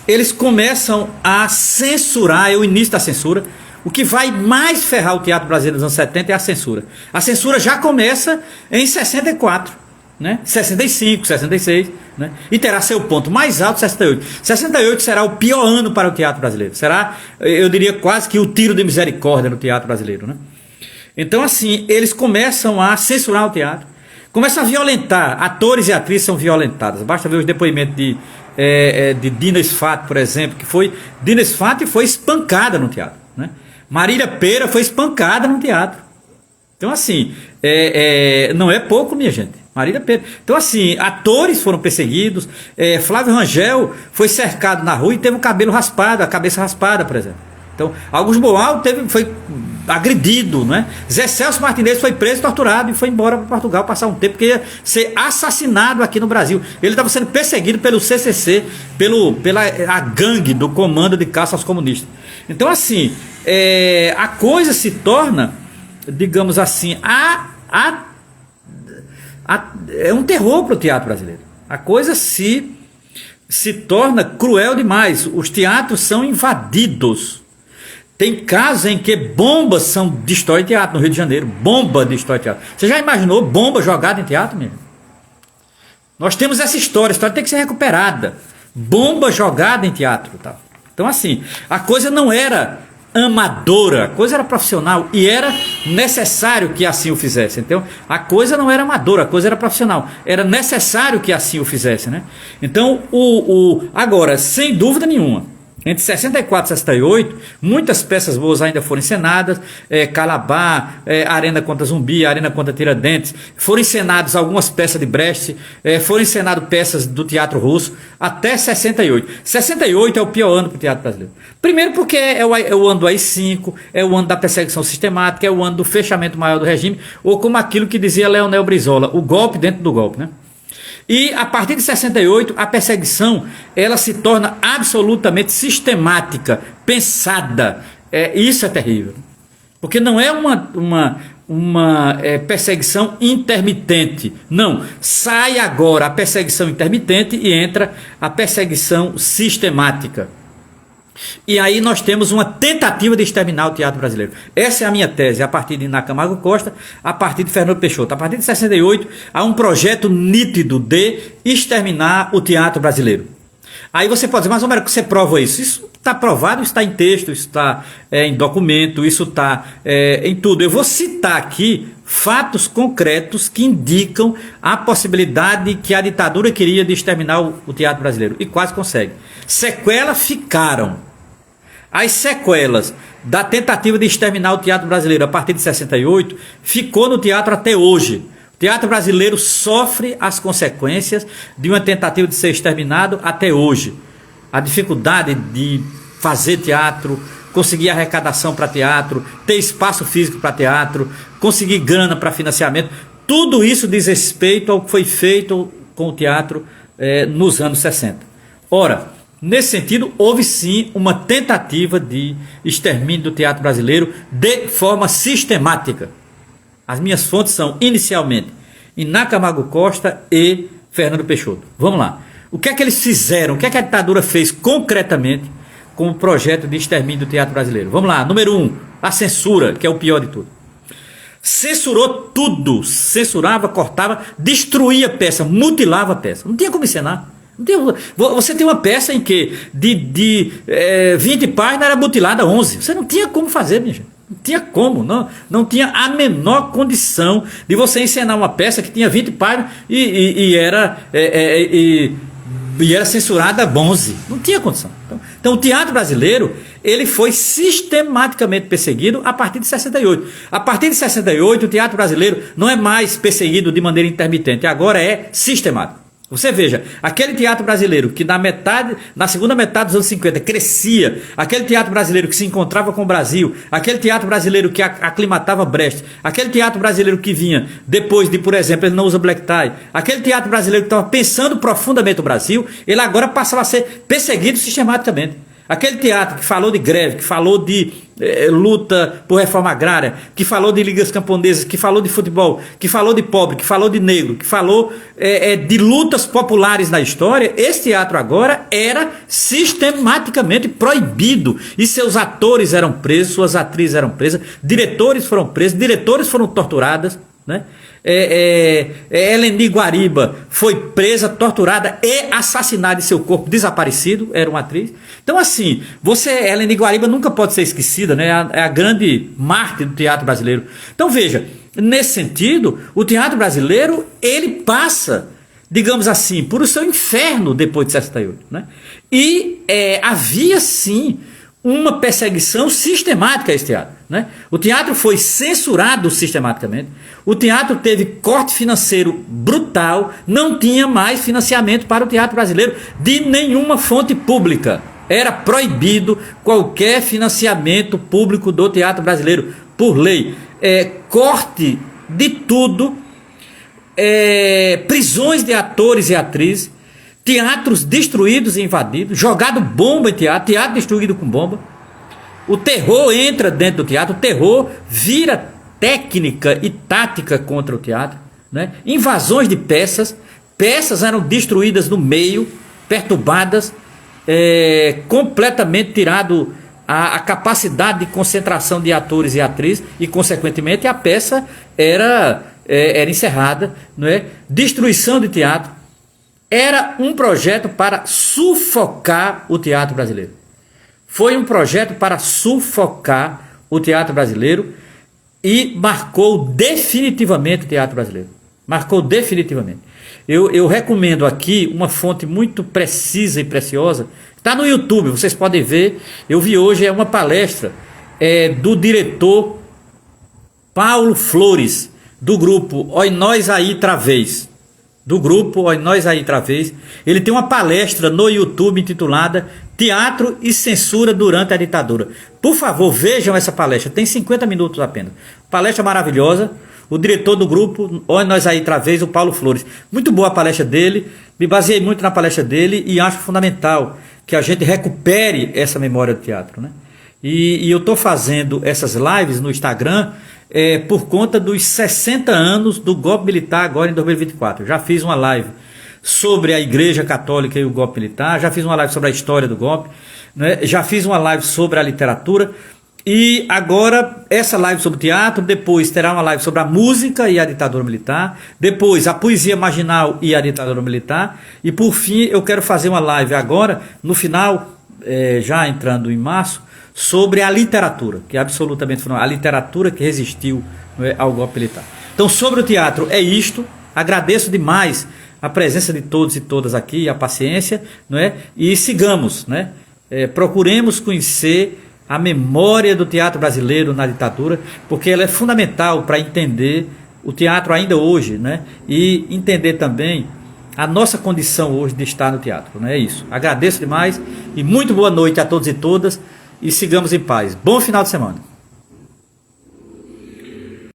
eles começam a censurar, é o início da censura. O que vai mais ferrar o teatro brasileiro nos anos 70 é a censura. A censura já começa em 64, né? 65, 66, né? E terá seu ponto mais alto em 68. 68 será o pior ano para o teatro brasileiro. Será, eu diria, quase que o tiro de misericórdia no teatro brasileiro, né? Então, assim, eles começam a censurar o teatro, começam a violentar. Atores e atrizes são violentadas. Basta ver os depoimentos de Dina Sfat, por exemplo, Dina Sfat foi espancada no teatro, né? Marília Pêra foi espancada no teatro. Então, assim, não é pouco, minha gente. Marília Pêra. Então, assim, atores foram perseguidos. Flávio Rangel foi cercado na rua e teve o cabelo raspado, a cabeça raspada, por exemplo. Então, Augusto Boal foi agredido, né? Zé Celso Martinez foi preso, torturado e foi embora para Portugal passar um tempo, porque ia ser assassinado aqui no Brasil. Ele estava sendo perseguido pelo CCC, pela gangue do Comando de Caça aos Comunistas. Então, assim, a coisa se torna, digamos assim, é um terror para o teatro brasileiro. A coisa se torna cruel demais. Os teatros são invadidos. Tem casos em que bombas destroem teatro no Rio de Janeiro. Bomba destrói teatro. Você já imaginou bomba jogada em teatro mesmo? Nós temos essa história. A história tem que ser recuperada. Bomba jogada em teatro. Tá? Então, assim, a coisa não era amadora, a coisa era profissional e era necessário que assim o fizesse. Então, a coisa não era amadora, a coisa era profissional. Era necessário que assim o fizesse, né? Então, agora, sem dúvida nenhuma, entre 64 e 68, muitas peças boas ainda foram encenadas. Calabar, Arena contra Zumbi, Arena contra Tiradentes. Foram encenadas algumas peças de Brecht, foram encenadas peças do teatro russo, até 68. 68 é o pior ano para o teatro brasileiro. Primeiro porque é o ano do AI-5, é o ano da perseguição sistemática, é o ano do fechamento maior do regime, ou como aquilo que dizia Leonel Brizola, o golpe dentro do golpe, né? E a partir de 68, a perseguição ela se torna absolutamente sistemática, pensada. Isso é terrível. Porque não é uma perseguição intermitente. Não. Sai agora a perseguição intermitente e entra a perseguição sistemática. E aí nós temos uma tentativa de exterminar o teatro brasileiro. Essa é a minha tese, a partir de Iná Camargo Costa, a partir de Fernando Peixoto. A partir de 68, há um projeto nítido de exterminar o teatro brasileiro. Aí você pode dizer, mas Homero, você prova isso? Isso está provado, isso está em texto, isso está em documento, isso está em tudo. Eu vou citar aqui fatos concretos que indicam a possibilidade que a ditadura queria de exterminar o teatro brasileiro. E quase consegue. Sequelas ficaram. as sequelas da tentativa de exterminar o teatro brasileiro a partir de 68 ficou no teatro até hoje. O teatro brasileiro sofre as consequências de uma tentativa de ser exterminado até hoje. A dificuldade de fazer teatro, conseguir arrecadação para teatro, ter espaço físico para teatro, conseguir grana para financiamento, tudo isso diz respeito ao que foi feito com o teatro nos anos 60. Ora, nesse sentido, houve sim uma tentativa de extermínio do teatro brasileiro de forma sistemática. As minhas fontes são, inicialmente, Iná Camargo Costa e Fernando Peixoto. Vamos lá. O que é que eles fizeram? O que é que a ditadura fez concretamente com o projeto de extermínio do teatro brasileiro? Vamos lá. Número 1, a censura, que é o pior de tudo. Censurou tudo. Censurava, cortava, destruía a peça, mutilava a peça. Não tinha como encenar. Você tem uma peça em que de 20 páginas era mutilada 11. Você não tinha como fazer, minha gente. Não tinha como, não tinha a menor condição de você encenar uma peça que tinha 20 páginas e era censurada 11. Não tinha condição. Então o teatro brasileiro, ele foi sistematicamente perseguido a partir de 68. A partir de 68, o teatro brasileiro não é mais perseguido de maneira intermitente, agora é sistemático. Você veja, aquele teatro brasileiro que na segunda metade dos anos 50 crescia, aquele teatro brasileiro que se encontrava com o Brasil, aquele teatro brasileiro que aclimatava Brecht, aquele teatro brasileiro que vinha depois de, por exemplo, ele não usa black tie, aquele teatro brasileiro que estava pensando profundamente o Brasil, ele agora passava a ser perseguido sistematicamente. Aquele teatro que falou de greve, que falou de luta por reforma agrária, que falou de ligas camponesas, que falou de futebol, que falou de pobre, que falou de negro, que falou de lutas populares na história, esse teatro agora era sistematicamente proibido. E seus atores eram presos, suas atrizes eram presas, diretores foram presos, diretores foram torturadas, né? Eleni Guariba foi presa, torturada e assassinada e seu corpo desaparecido, era uma atriz. Então assim, Eleni Guariba nunca pode ser esquecida, né? É a grande mártir do teatro brasileiro. Então veja, nesse sentido, o teatro brasileiro, ele passa, digamos assim, por o seu inferno depois de 68, né? E havia sim uma perseguição sistemática a esse teatro, né? O teatro foi censurado sistematicamente, o teatro teve corte financeiro brutal, não tinha mais financiamento para o teatro brasileiro de nenhuma fonte pública. Era proibido qualquer financiamento público do teatro brasileiro, por lei. Corte de tudo, prisões de atores e atrizes, teatros destruídos e invadidos, jogado bomba em teatro, teatro destruído com bomba. O terror entra dentro do teatro, o terror vira técnica e tática contra o teatro, né? Invasões de peças eram destruídas no meio, perturbadas, completamente tirado a capacidade de concentração de atores e atrizes e, consequentemente, a peça era encerrada, não é? Destruição de teatro. Era um projeto para sufocar o teatro brasileiro. Foi um projeto para sufocar o teatro brasileiro e marcou definitivamente o teatro brasileiro. Marcou definitivamente. Eu recomendo aqui uma fonte muito precisa e preciosa. Está no YouTube, vocês podem ver. Eu vi hoje uma palestra do diretor Paulo Flores, do grupo Oi Nós Aí Travês. Do grupo Oi Nós Aí Travês. Ele tem uma palestra no YouTube intitulada Teatro e Censura Durante a Ditadura. Por favor, vejam essa palestra, tem 50 minutos apenas. Palestra maravilhosa. O diretor do grupo Oi Nós Aí Travês, o Paulo Flores. Muito boa a palestra dele, me baseei muito na palestra dele e acho fundamental que a gente recupere essa memória do teatro, né? E eu estou fazendo essas lives no Instagram por conta dos 60 anos do golpe militar agora em 2024. Já fiz uma live sobre a Igreja Católica e o golpe militar, já fiz uma live sobre a história do golpe, né? Já fiz uma live sobre a literatura e agora essa live sobre o teatro, depois terá uma live sobre a música e a ditadura militar, depois a poesia marginal e a ditadura militar e por fim eu quero fazer uma live agora, no final, já entrando em março, sobre a literatura, que é absolutamente fundamental, a literatura que resistiu, né, ao golpe militar. Então, sobre o teatro é isto. Agradeço demais a presença de todos e todas aqui, a paciência, não é? E sigamos, né? Procuremos conhecer a memória do teatro brasileiro na ditadura, porque ela é fundamental para entender o teatro ainda hoje, né? E entender também a nossa condição hoje de estar no teatro, né? É isso. Agradeço demais e muito boa noite a todos e todas e sigamos em paz. Bom final de semana.